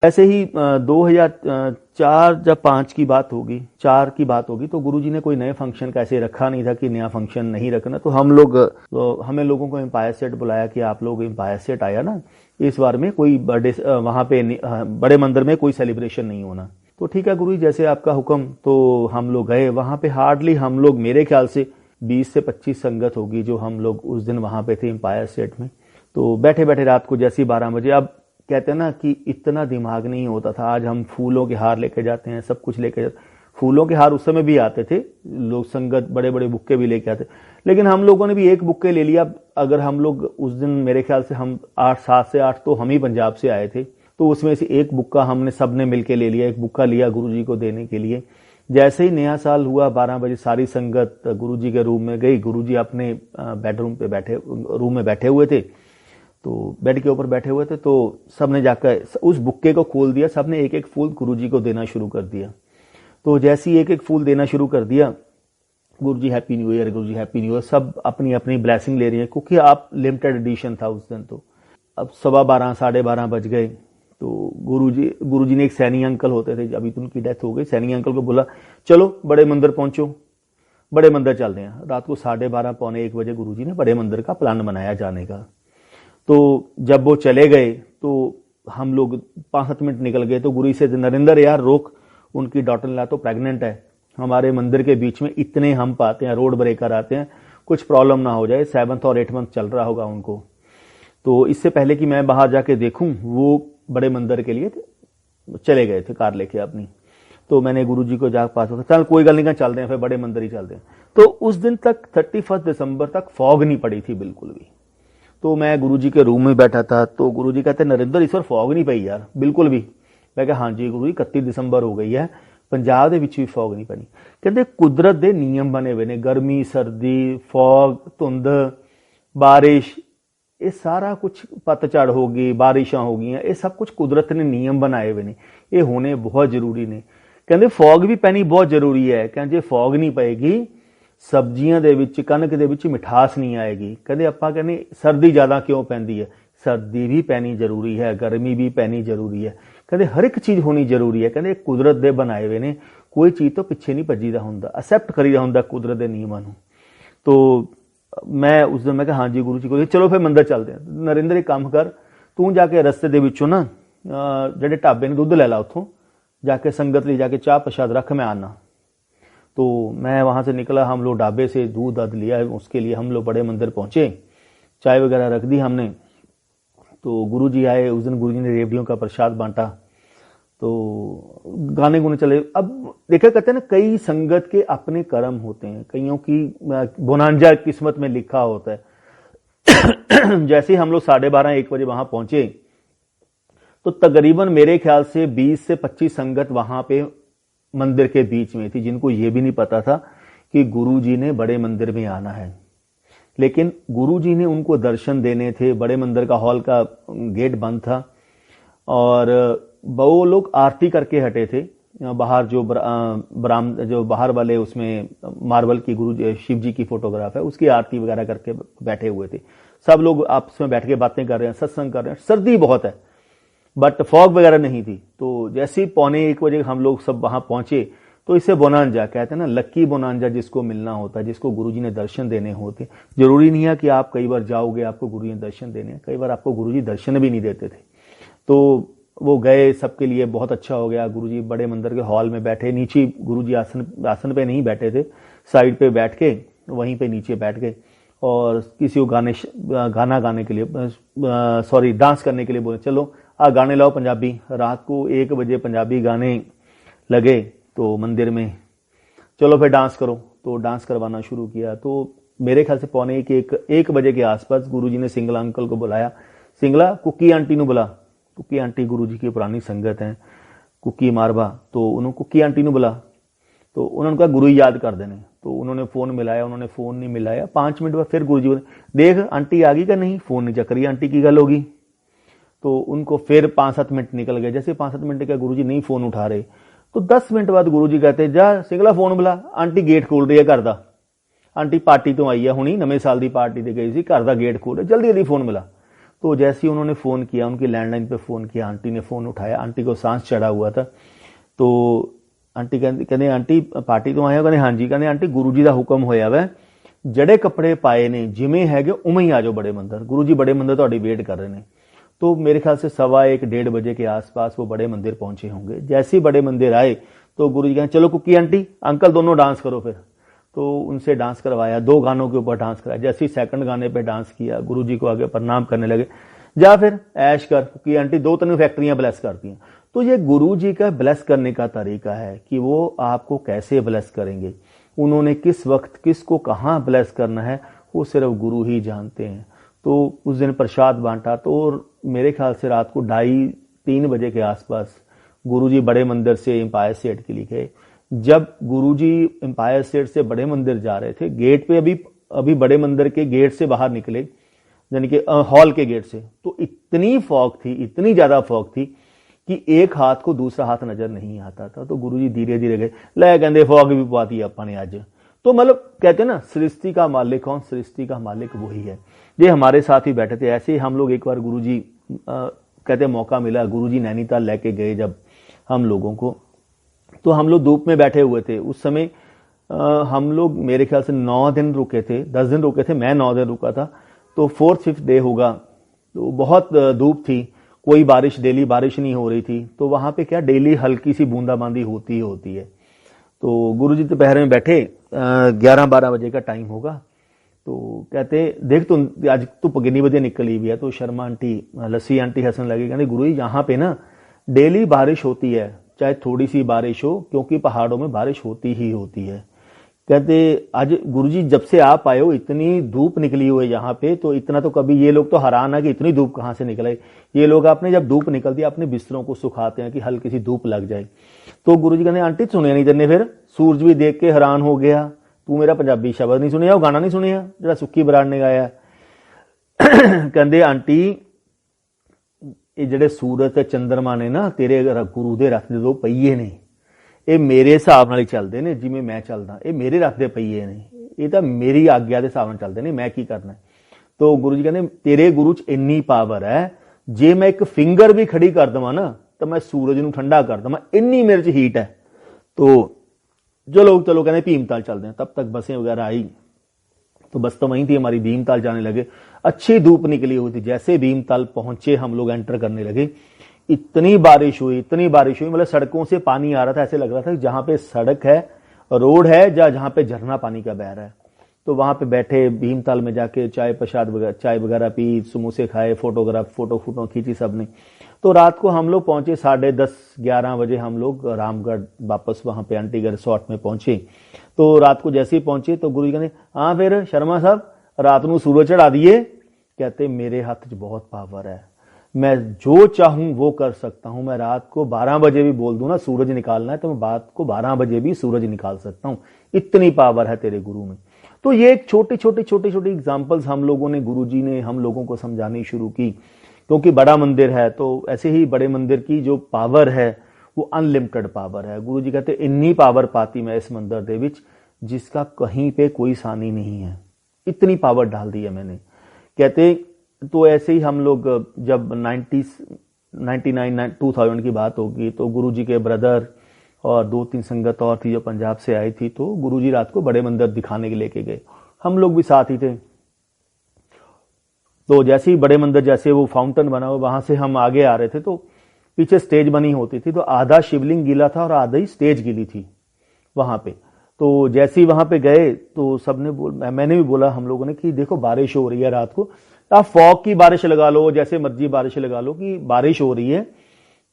ऐसे ही 2004 या 5 की बात होगी, 4 की बात होगी, तो गुरुजी ने कोई नए फंक्शन का ऐसे रखा नहीं था कि नया फंक्शन नहीं रखना। तो हमें लोगों को एम्पायर स्टेट बुलाया कि आप लोग एम्पायर स्टेट आया ना, इस बार में कोई बर्थडे वहां पे बड़े मंदिर में कोई सेलिब्रेशन नहीं होना। तो ठीक है गुरुजी, जैसे आपका हुक्म। तो हम लोग गए वहां पे। हार्डली हम लोग, मेरे ख्याल से 20 से 25 संगत होगी जो हम लोग उस दिन वहां पे थे एम्पायर स्टेट में। तो बैठे बैठे रात को जैसे 12 बजे, अब कहते हैं ना कि इतना दिमाग नहीं होता था। आज हम फूलों के हार लेके जाते हैं, सब कुछ लेके जाते। फूलों के हार उस समय भी आते थे, लोग संगत बड़े बड़े बुक्के भी लेके आते, लेकिन हम लोगों ने भी एक बुक्के ले लिया। अगर हम लोग उस दिन, मेरे ख्याल से हम 7 से 8 तो हम ही पंजाब से आए थे, तो उसमें से एक बुक्का हमने सबने मिलके ले लिया। एक बुक्का लिया गुरुजी को देने के लिए। जैसे ही नया साल हुआ 12 बजे सारी संगत गुरुजी के रूम में गई। गुरुजी अपने बेडरूम पे बैठे, रूम में बैठे हुए थे, तो बेड के ऊपर बैठे हुए थे। तो सबने जाकर उस बुक्के को खोल दिया, सबने एक एक फूल गुरुजी को देना शुरू कर दिया। तो जैसे ही एक एक फूल देना शुरू कर दिया, गुरुजी हैप्पी न्यू ईयर, गुरुजी हैप्पी न्यू ईयर, सब अपनी अपनी ब्लेसिंग ले रही है, क्योंकि आप लिमिटेड एडिशन था उस दिन। तो अब 12:15 12:30 बज गए। तो गुरुजी ने एक सैनी अंकल होते थे, अभी तो उनकी डेथ हो गई, सैनी अंकल को बोला चलो बड़े मंदिर पहुंचो, बड़े मंदिर चलते हैं। रात को 12:30 पौने 1 बजे गुरुजी ने बड़े मंदिर का प्लान बनाया जाने का। तो जब वो चले गए तो हम लोग 5-7 मिनट निकल गए। तो गुरु से, नरेंद्र यार रोक, उनकी डॉटर ला तो प्रेग्नेंट है, हमारे मंदिर के बीच में इतने हम पाते हैं, रोड ब्रेकर आते हैं, कुछ प्रॉब्लम ना हो जाए, 7th और 8th मंथ चल रहा होगा उनको। तो इससे पहले कि मैं बाहर जाके देखूं, वो बड़े मंदिर के लिए चले गए थे कार लेके अपनी। तो मैंने गुरुजी को जाकर पास, चल कोई गल नहीं, चलते हैं, फिर बड़े मंदिर ही चलते हैं। तो उस दिन तक 31 दिसंबर तक फॉग नहीं पड़ी थी बिल्कुल भी। तो मैं गुरुजी के रूम में बैठा था, तो गुरुजी कहते नरेंद्र इस बार फॉग नहीं पई यार बिल्कुल भी। मैं कहा हाँ जी गुरुजी, 31 दिसंबर हो गई है, पंजाब ਦੇ ਵਿੱਚ ਵੀ फॉग नहीं पई। कहते कुदरत ਦੇ नियम बने हुए ने, गर्मी सर्दी फॉग धुंध बारिश, ये सारा कुछ, पतझड़ होगी, बारिशां हो गई, ये सब कुछ कुदरत ने नियम बनाए हुए ने, ये होने बहुत जरूरी ने। कहते फॉग भी पैनी बहुत जरूरी है। कहते फॉग नहीं पएगी सब्जियां ਦੇ ਵਿੱਚ, कनक ਦੇ ਵਿੱਚ मिठास नहीं आएगी। कहते ਆਪਾਂ कहने सर्दी ज्यादा क्यों पैंदी है, सर्दी भी पैनी जरूरी है, गर्मी भी पैनी जरूरी है। कहते हर एक चीज होनी जरूरी है। कहते कुदरत ਦੇ बनाए हुए ने, कोई चीज तो पिछे नहीं भजीदा हुंदा, एक्सेप्ट करीदा हुंदा कुदरत ਦੇ नियमां ਨੂੰ। तो मैं उस दिन मैं कहा हाँ जी गुरु जी को, चलो फिर मंदिर चलते हैं। नरेंद्र एक काम कर, तू जाके रस्ते ਦੇ ਵਿੱਚੋਂ ना ਜਿਹੜੇ ਢਾਬੇ ਨੇ ਦੁੱਧ ਲੈ ला, ਉੱਥੋਂ जाके संगत ਲਈ जाके चाह प्रसाद रख, मैं आना। तो मैं वहां से निकला, हम लोग ढाबे से दूध दध लिया, उसके लिए हम लोग बड़े मंदिर पहुंचे, चाय वगैरह रख दी हमने। तो गुरुजी आए, उस दिन गुरुजी ने रेवड़ियों का प्रसाद बांटा। तो गाने गुने चले। अब देखा कहते हैं ना, कई संगत के अपने कर्म होते हैं, कईयों की बोनांजा किस्मत में लिखा होता है। जैसे हम लोग 12:30-1 बजे वहां पहुंचे, तो तकरीबन मेरे ख्याल से 20 से 25 संगत वहां पे मंदिर के बीच में थी, जिनको ये भी नहीं पता था कि गुरुजी ने बड़े मंदिर में आना है। लेकिन गुरुजी ने उनको दर्शन देने थे। बड़े मंदिर का हॉल का गेट बंद था और वो लोग आरती करके हटे थे। बाहर जो जो बाहर वाले उसमें मार्बल की गुरु शिव जी की फोटोग्राफ है, उसकी आरती वगैरह करके बैठे हुए थे। सब लोग आपस में बैठ के बातें कर रहे हैं, सत्संग कर रहे हैं। सर्दी बहुत है बट फॉग वगैरह नहीं थी। तो जैसे ही 1:45 बजे हम लोग सब वहां पहुंचे, तो इसे बोनांजा कहते हैं ना, लक्की बोनांजा जिसको मिलना होता है, जिसको गुरुजी ने दर्शन देने होते। जरूरी नहीं है कि आप कई बार जाओगे आपको गुरुजी ने दर्शन देने, कई बार आपको गुरुजी दर्शन भी नहीं देते थे। तो वो गए, सबके लिए बहुत अच्छा हो गया। गुरुजी बड़े मंदिर के हॉल में बैठे, नीचे गुरुजी आसन पे नहीं बैठे थे, साइड पे बैठ के वहीं पे नीचे बैठ गए और किसी को गाना गाने के लिए, डांस करने के लिए बोले, चलो आ गाने लाओ पंजाबी। रात को 1 बजे पंजाबी गाने लगे तो मंदिर में, चलो फिर डांस करो। तो डांस करवाना शुरू किया। तो मेरे ख्याल से 1:45 बजे के आसपास गुरुजी ने सिंगला अंकल को बुलाया। सिंगला कुकी आंटी ਨੂੰ बुला, कुकी आंटी गुरुजी की पुरानी संगत है, कुकी मारवा। तो उन्होंने कुकी आंटी ਨੂੰ बुला, तो उन्होंने कहा गुरु याद कर देने। तो उन्होंने फोन मिलाया, उन्होंने फोन नहीं मिलाया। 5 मिनट बाद फिर गुरुजी बोले, देख आंटी आ गई क्या, नहीं फोन नहीं चक रही, आंटी की गल होगी। तो उनको फिर 5-7 मिनट निकल गए। जैसे 5-7 मिनट के गुरुजी नहीं फोन उठा रहे, तो 10 मिनट बाद गुरुजी कहते, जा सिंगला फोन बुला, आंटी गेट खोल रही है घर का, आंटी पार्टी तो आई है हुणी, नवे साल की पार्टी ते गई सी, घर का गेट खोल रही, जल्दी जल्दी फोन मिला। तो जैसे ही उन्होंने फ़ोन किया, उनकी लैंडलाइन पे फ़ोन किया, आंटी ने फ़ोन उठाया, आंटी को सांस चढ़ा हुआ था। तो आंटी कहते आंटी पार्टी तो आए हो? कहते हाँ जी। कहते आंटी गुरु जी का हुक्म होया वै, जड़े कपड़े पाए ने जिमें हैगे उमें ही आ जाओ बड़े मंदिर, गुरु जी बड़े मंदिर तुहाडी वेट कर रहे हैं। तो मेरे ख्याल से 1:15-1:30 बजे के आसपास वो बड़े मंदिर पहुंचे होंगे। जैसे ही बड़े मंदिर आए तो गुरु जी कहें चलो कुकी आंटी अंकल दोनों डांस करो। फिर तो उनसे डांस करवाया, 2 गानों के ऊपर डांस कराया। जैसे ही सेकंड गाने पे डांस किया, गुरु जी को आगे प्रणाम करने लगे, जा फिर ऐश कर कुकी आंटी, 2-3 फैक्ट्रियां ब्लेस करती हैं। तो ये गुरु जी का ब्लेस करने का तरीका है कि वो आपको कैसे ब्लेस करेंगे, उन्होंने किस वक्त किसको कहाँ ब्लेस करना है वो सिर्फ गुरु ही जानते हैं। तो उस दिन प्रसाद बांटा, तो मेरे ख्याल से रात को 2:30-3 बजे के आसपास गुरुजी बड़े मंदिर से एम्पायर स्टेट के लिए गए। जब गुरुजी एम्पायर स्टेट से बड़े मंदिर जा रहे थे, गेट पे अभी बड़े मंदिर के गेट से बाहर निकले, यानी कि हॉल के गेट से, तो इतनी फॉग थी, इतनी ज्यादा फॉग थी कि एक हाथ को दूसरा हाथ नजर नहीं आता था। तो गुरुजी धीरे धीरे गए, ले कहते फॉग भी पाती अपने आज। तो मतलब कहते हैं ना, सृष्टि का मालिक कौन? सृष्टि का मालिक वही है। ये हमारे साथ ही बैठे थे। ऐसे ही हम लोग एक बार गुरुजी कहते मौका मिला, गुरुजी नैनीताल लेके गए जब हम लोगों को, तो हम लोग धूप में बैठे हुए थे। उस समय हम लोग मेरे ख्याल से 9 दिन रुके थे, 10 दिन रुके थे, मैं 9 दिन रुका था। तो 4th-5th डे होगा, तो बहुत धूप थी, कोई बारिश, डेली बारिश नहीं हो रही थी। तो वहां पे क्या डेली हल्की सी बूंदाबांदी होती ही होती है। तो गुरुजी दोपहर में बैठे, 11-12 बजे का टाइम होगा। तो कहते देख तू आज तू कितनी बजे निकली हुई है? तो शर्मा आंटी, लस्सी आंटी हंसने लगी, कहते गुरु जी यहाँ पे ना डेली बारिश होती है, चाहे थोड़ी सी बारिश हो, क्योंकि पहाड़ों में बारिश होती ही होती है। कहते आज गुरुजी जब से आप आए हो इतनी धूप निकली हुई है यहाँ पे, तो इतना तो कभी ये लोग तो हैरान है कि इतनी धूप कहाँ से निकल आई। ये लोग आपने जब धूप निकलती है अपने बिस्तरों को सुखाते हैं कि हल्की सी धूप लग जाए। तो गुरुजी कहते आंटी सुनिया नहीं तेने? फिर सूरज भी देख के हैरान हो गया, तू मेरा पंजाबी शब्द नहीं सुनिया, वो गाना नहीं सुनिया जो सुक्की बराड़ ने गाया? कहते आंटी ये ਜਿਹੜੇ सूरज ਤੇ चंद्रमा ने ना तेरे गुरु ਦੇ रथ ਦੇ 2 पहिए ने, ਇਹ ਮੇਰੇ ਹਿਸਾਬ ਨਾਲ ਹੀ ਚੱਲਦੇ ਨੇ, ਜਿਵੇਂ ਮੈਂ ਚੱਲਦਾ, ਇਹ ਮੇਰੇ ਰੱਖ ਦੇ ਪਹੀਏ ਨੇ, ਇਹ ਤਾਂ ਮੇਰੀ ਆਗਿਆ ਦੇ ਹਿਸਾਬ ਨਾਲ ਚੱਲਦੇ ਨੇ, ਮੈਂ ਕੀ ਕਰਨਾ। तो गुरु जी कहते तेरे गुरु च इन्नी पावर है, जे मैं एक फिंगर भी खड़ी कर दवा ना तो मैं सूरज नूं ठंडा कर दवा, इन्नी मेरे च हीट है। तो जो लोग चलो कहते भीमताल चलते हैं, तब तक बसें वगैरह आई, तो बस तो वहीं थी हमारी, भीमताल जाने लगे। अच्छी धूप निकली हुई थी। जैसे भीमताल पहुंचे हम लोग एंटर करने लगे, इतनी बारिश हुई, मतलब सड़कों से पानी आ रहा था। ऐसे लग रहा था जहां पे सड़क है, रोड है, जहां पे झरना पानी का बह रहा है। तो वहां पे बैठे भीमताल में जाके चाय प्रसाद वगैरह, चाय वगैरह पी, समोसे खाए, फोटो खींची सबने। तो रात को हम लोग पहुंचे 10:30-11 बजे हम लोग रामगढ़ वापस वहां पे आंटीगढ़ रिसोर्ट में पहुंचे। तो रात को जैसे ही पहुंचे तो गुरु जी कहते हाँ फिर शर्मा साहब रात को सूरज चढ़ा दिए? कहते मेरे हाथ में बहुत पावर है, मैं जो चाहूं वो कर सकता हूं। मैं रात को 12 बजे भी बोल दूं ना सूरज निकालना है तो मैं रात को 12 बजे भी सूरज निकाल सकता हूं, इतनी पावर है तेरे गुरु में। तो ये एक छोटी एग्जांपल्स हम लोगों ने, गुरुजी ने हम लोगों को समझानी शुरू की, क्योंकि बड़ा मंदिर है तो ऐसे ही बड़े मंदिर की जो पावर है वो अनलिमिटेड पावर है। गुरुजी कहते इन्नी पावर पाती मैं इस मंदिर दे विच जिसका कहीं पे कोई सानी नहीं है, इतनी पावर डाल दी है मैंने। कहते तो ऐसे ही हम लोग जब 2000 की बात होगी तो गुरुजी के ब्रदर और 2-3 संगत और थी जो पंजाब से आई थी, तो गुरुजी रात को बड़े मंदिर दिखाने के लेके गए, हम लोग भी साथ ही थे। तो जैसे ही बड़े मंदिर, जैसे वो फाउंटेन बना हुआ, वहां से हम आगे आ रहे थे तो पीछे स्टेज बनी होती थी, तो आधा शिवलिंग गीला था और आधा ही स्टेज गीली थी वहां पे। तो जैसे ही वहां पे गए तो सबने मैंने भी बोला हम लोगों ने कि देखो बारिश हो रही है रात को, आप फॉग की बारिश लगा लो, जैसे मर्जी बारिश लगा लो, कि बारिश हो रही है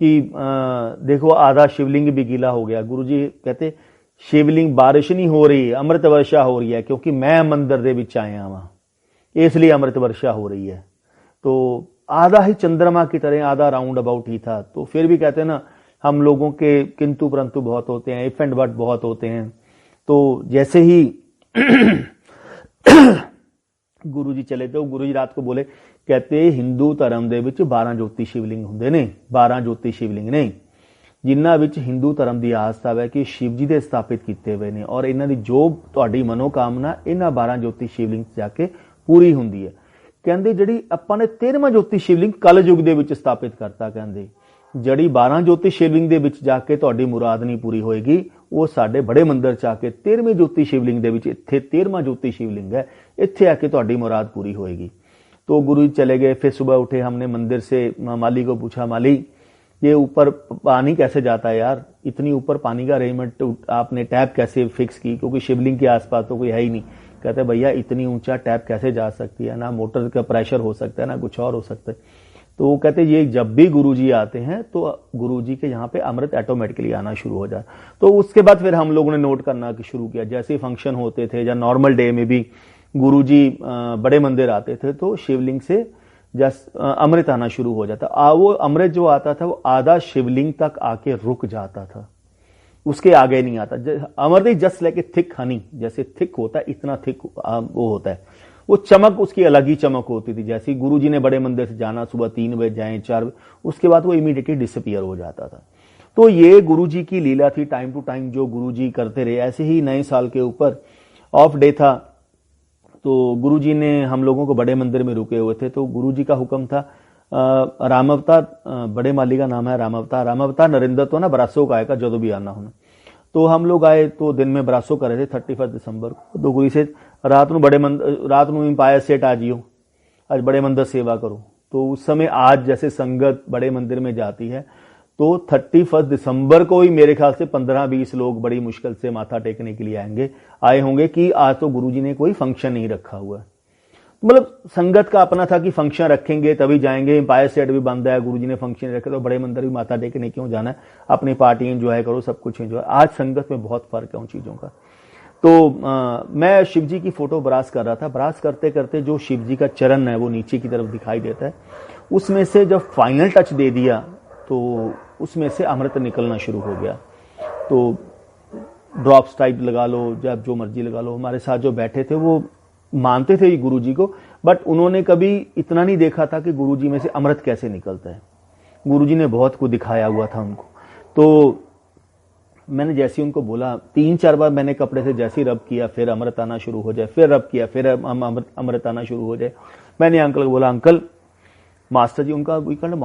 कि देखो आधा शिवलिंग भी गीला हो गया। गुरुजी कहते शिवलिंग बारिश नहीं हो रही, अमृत वर्षा हो रही है, क्योंकि मैं मंदिर दे विच आया वहां, इसलिए अमृत वर्षा हो रही है। तो आधा ही चंद्रमा की तरह, आधा राउंड अबाउट ही था। तो फिर भी कहते हैं ना हम लोगों के किंतु परंतु बहुत होते हैं, इफ एंड बट बहुत होते हैं। तो जैसे ही गुरुजी चले तो गुरुजी रात को बोले, कहते हिंदू धर्म दे विच 12 ज्योति शिवलिंग हुंदे ने, 12 ज्योति शिवलिंग ने जिन्हां विच हिंदू धर्म की आस्था है कि शिव जी दे स्थापित किए हुए ने, और इन्हां दी जो तुहाडी मनोकामना इन्हां 12 ज्योति शिवलिंग जाके पूरी हुंदी है। ਕਹਿੰਦੇ ਜਿਹੜੀ ਆਪਾਂ ਨੇ 13ਵਾਂ ਜੋਤੀ ਸ਼ਿਵਲਿੰਗ ਕਲਯੁਗ ਦੇ ਵਿੱਚ ਸਥਾਪਿਤ ਕਰਤਾ, ਕਹਿੰਦੇ ਜਿਹੜੀ 12 ਜੋਤੀ ਸ਼ਿਵਲਿੰਗ ਦੇ ਵਿੱਚ ਜਾ ਕੇ ਤੁਹਾਡੀ ਮੁਰਾਦ ਨਹੀਂ ਪੂਰੀ ਹੋਏਗੀ, ਉਹ ਸਾਡੇ ਬੜੇ ਮੰਦਿਰ ਚ ਆ ਕੇ 13ਵੀਂ ਜੋਤੀ शिवलिंग ਦੇ ਵਿੱਚ, ਇੱਥੇ 13ਵਾਂ ਜੋਤੀ शिवलिंग है, ਇੱਥੇ आके ਤੁਹਾਡੀ मुराद पूरी होएगी। तो गुरु जी चले गए। फिर सुबह उठे, हमने मंदिर से माली को पूछा, माली ये ऊपर पानी कैसे जाता है यार, इतनी ऊपर पानी का अरेंजमेंट आपने टैप कैसे फिक्स की, क्योंकि शिवलिंग के आसपास तो कोई है ही नहीं। कहते भैया इतनी ऊंचा टैप कैसे जा सकती है, ना मोटर का प्रेशर हो सकता है ना कुछ और हो सकता है। तो वो कहते ये जब भी गुरुजी आते हैं तो गुरुजी के यहाँ पे अमृत ऑटोमेटिकली आना शुरू हो जाए। तो उसके बाद फिर हम लोगों ने नोट करना शुरू किया, जैसे फंक्शन होते थे या नॉर्मल डे में भी गुरुजी बड़े मंदिर आते थे तो शिवलिंग से अमृत आना शुरू हो जाता। वो अमृत जो आता था वो आधा शिवलिंग तक आके रुक जाता था, उसके आगे नहीं आता। Amrit just like a thick honey, जैसे थिक होता है इतना थिक वो होता है। वो चमक उसकी अलग ही चमक होती थी। जैसे गुरुजी ने बड़े मंदिर से जाना, सुबह 3 बजे जाए 4 बजे, उसके बाद वो इमीडिएटली डिसअपियर हो जाता था। तो ये गुरुजी की लीला थी, टाइम टू टाइम जो गुरुजी करते रहे। ऐसे ही नए साल के ऊपर ऑफ डे था तो गुरुजी ने हम लोगों को बड़े मंदिर में रुके हुए थे, तो गुरुजी का हुक्म था रामावतार, बड़े माली का नाम है रामावतार नरेंद्र तो ना बरासो का आएगा जो भी आना होना। तो हम लोग आए तो दिन में बरासो कर रहे थे 31 दिसंबर को। तो गुरु से रात ਨੂੰ इंपायर सेट आ जियो, आज बड़े मंदिर सेवा करो। तो उस समय आज जैसे संगत बड़े मंदिर में जाती है तो 31 दिसंबर को ही मेरे ख्याल से 15-20 लोग बड़ी मुश्किल से माथा टेकने के लिए आए होंगे कि आज तो गुरुजी ने कोई फंक्शन नहीं रखा हुआ है। मतलब संगत का अपना था कि फंक्शन रखेंगे तभी जाएंगे, एम्पायर स्टेट भी बंद है, गुरुजी ने फंक्शन रखे तो बड़े मंदिर भी माथा टेकने क्यों जाना है, अपनी पार्टी एंजॉय करो, सब कुछ एंजॉय। आज संगत में बहुत फर्क है उन चीजों का। तो मैं शिव जी की फोटो ब्रास कर रहा था, ब्रास करते करते जो शिव जी का चरण है वो नीचे की तरफ दिखाई देता है, उसमें से जब फाइनल टच दे दिया तो उसमें से अमृत निकलना शुरू हो गया। तो ड्रॉप्स टाइप लगा लो, जब जो मर्जी लगा लो। हमारे साथ जो बैठे थे वो मानते थे गुरुजी को, बट उन्होंने कभी इतना नहीं देखा था कि गुरुजी में से अमृत कैसे निकलता है। गुरुजी ने बहुत कुछ दिखाया हुआ था उनको। तो मैंने जैसे उनको बोला 3-4 बार मैंने कपड़े से जैसे रब किया फिर अमृत आना शुरू हो जाए, फिर रब किया फिर अमृत आना शुरू हो जाए। मैंने अंकल को बोला, अंकल मास्टर जी, उनका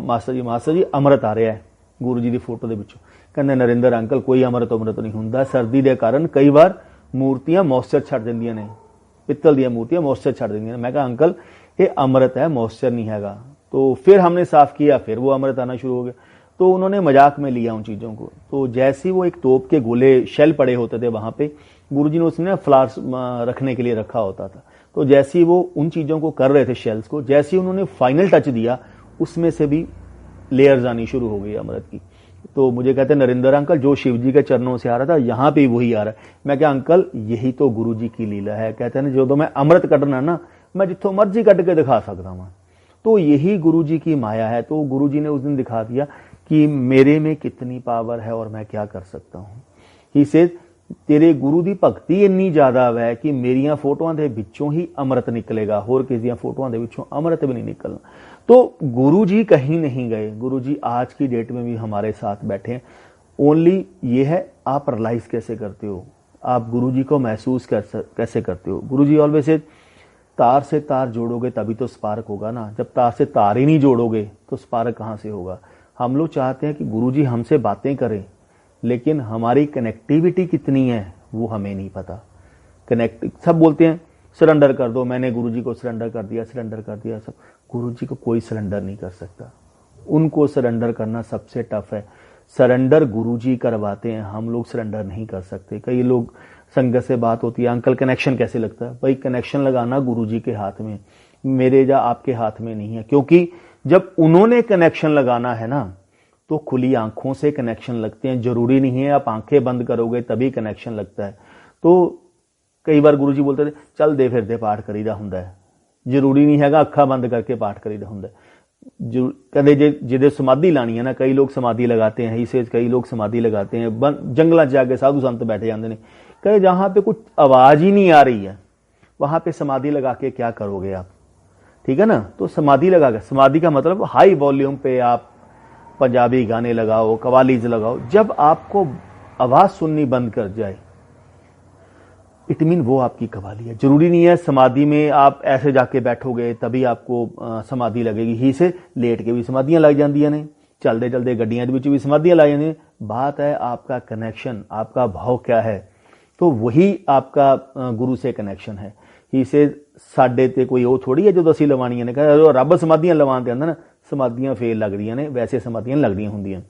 मास्टर जी अमृत आ रहा है गुरुजी की फोटो के पिछों। कहते नरेंद्र अंकल कोई अमृत नहीं होंदा, सर्दी के कारण कई बार मूर्तियां मॉइस्चर छड़ देंदियां ने, पित्तल दी मूर्तियां मॉइस्चर छड़ देंदियां ने। मैं कहा अंकल ये अमृत है, मॉइस्चर नहीं हैगा। तो फिर हमने साफ किया, फिर वो अमृत आना शुरू हो गया। तो उन्होंने मजाक में लिया उन चीजों को। तो जैसे वो एक तोप के गोले शेल पड़े होते थे वहां पे, गुरुजी ने उसमें फ्लावर्स रखने के लिए रखा होता था। तो जैसे ही वो उन चीजों को कर रहे थे शेल्स को, जैसे ही उन्होंने फाइनल टच दिया उसमें से भी लेयर्स आनी शुरू हो गई अमृत की। तो मुझे कहते नरेंद्र अंकल जो शिव जी के चरणों से आ रहा था यहाँ पे वही आ रहा है। मैं क्या अंकल यही तो गुरु जी की लीला है। कहते हैं जो तो मैं अमृत कटना ना मैं जिथों मर्जी कट के दिखा सकता हूं। तो यही गुरु जी की माया है। तो गुरु जी ने उस दिन दिखा दिया कि मेरे में कितनी पावर है और मैं क्या कर सकता हूं। ही से तेरे गुरु की भगती इन्नी ज्यादा है कि मेरिया फोटोआं दे विचों ही अमृत निकलेगा, होर किसी दी फोटोआं दे विचों अमृत भी नहीं निकलना। तो गुरु जी कहीं नहीं गए, गुरु जी आज की डेट में भी हमारे साथ बैठे हैं। ओनली ये है आप रियलाइज कैसे करते हो, आप गुरु जी को महसूस कैसे करते हो। गुरु जी ऑलवेज से तार से तार जोड़ोगे तभी तो स्पार्क होगा ना, जब तार से तार ही नहीं जोड़ोगे तो स्पार्क कहां से होगा। हम लोग चाहते हैं कि गुरु जी हमसे बातें करें, लेकिन हमारी कनेक्टिविटी कितनी है वो हमें नहीं पता। सब बोलते हैं सरेंडर कर दो, मैंने गुरुजी को सरेंडर कर दिया सब। गुरुजी को कोई सरेंडर नहीं कर सकता, उनको सरेंडर करना सबसे टफ है। सरेंडर गुरुजी करवाते हैं, हम लोग सरेंडर नहीं कर सकते। कई लोग संगत से बात होती है, अंकल कनेक्शन कैसे लगता है। भाई कनेक्शन लगाना गुरुजी के हाथ में, मेरे या आपके हाथ में नहीं है। क्योंकि जब उन्होंने कनेक्शन लगाना है ना तो खुली आंखों से कनेक्शन लगते हैं। जरूरी नहीं है आप आंखें बंद करोगे तभी कनेक्शन लगता है। तो कई बार गुरुजी बोलते थे चल दे फिर दे पाठ करीदा हुंदा है, जरूरी नहीं हैगा अखा बंद करके पाठ करीदा हुंदा है। कहते जिदे समाधि लानी है ना, कई लोग समाधि लगाते हैं, इसे कई लोग समाधि लगाते हैं, जंगलों जाके साधु संत बैठे जाते हैं। कहे जहां पे कुछ आवाज ही नहीं आ रही है वहां पे समाधि लगा के क्या करोगे आप, ठीक है ना। तो समाधि लगा के, समाधि का मतलब हाई वॉल्यूम पे आप पंजाबी गाने लगाओ, कवालीज लगाओ। जब आपको आवाज सुननी बंद कर जाए इट मीन वो आपकी कवाली है। जरूरी नहीं है समाधि में आप ऐसे जाके बैठोगे तभी आपको समाधि लगेगी। ही से लेट के भी समाधियां लग जांदियां ने, चलते चलते गड्डियां दे विच भी समाधियां लग जांदियां। बात है आपका कनैक्शन, आपका भाव क्या है, तो वही आपका गुरु से कनैक्शन है। ही से साडे ते कोई वो थोड़ी है जो असीं लवाणियां ने कहा रब समाधियां लवाण ते आंदा ना, समाधियां फेल लगदियां ने, वैसे समाधियां लगदियां हुंदियां।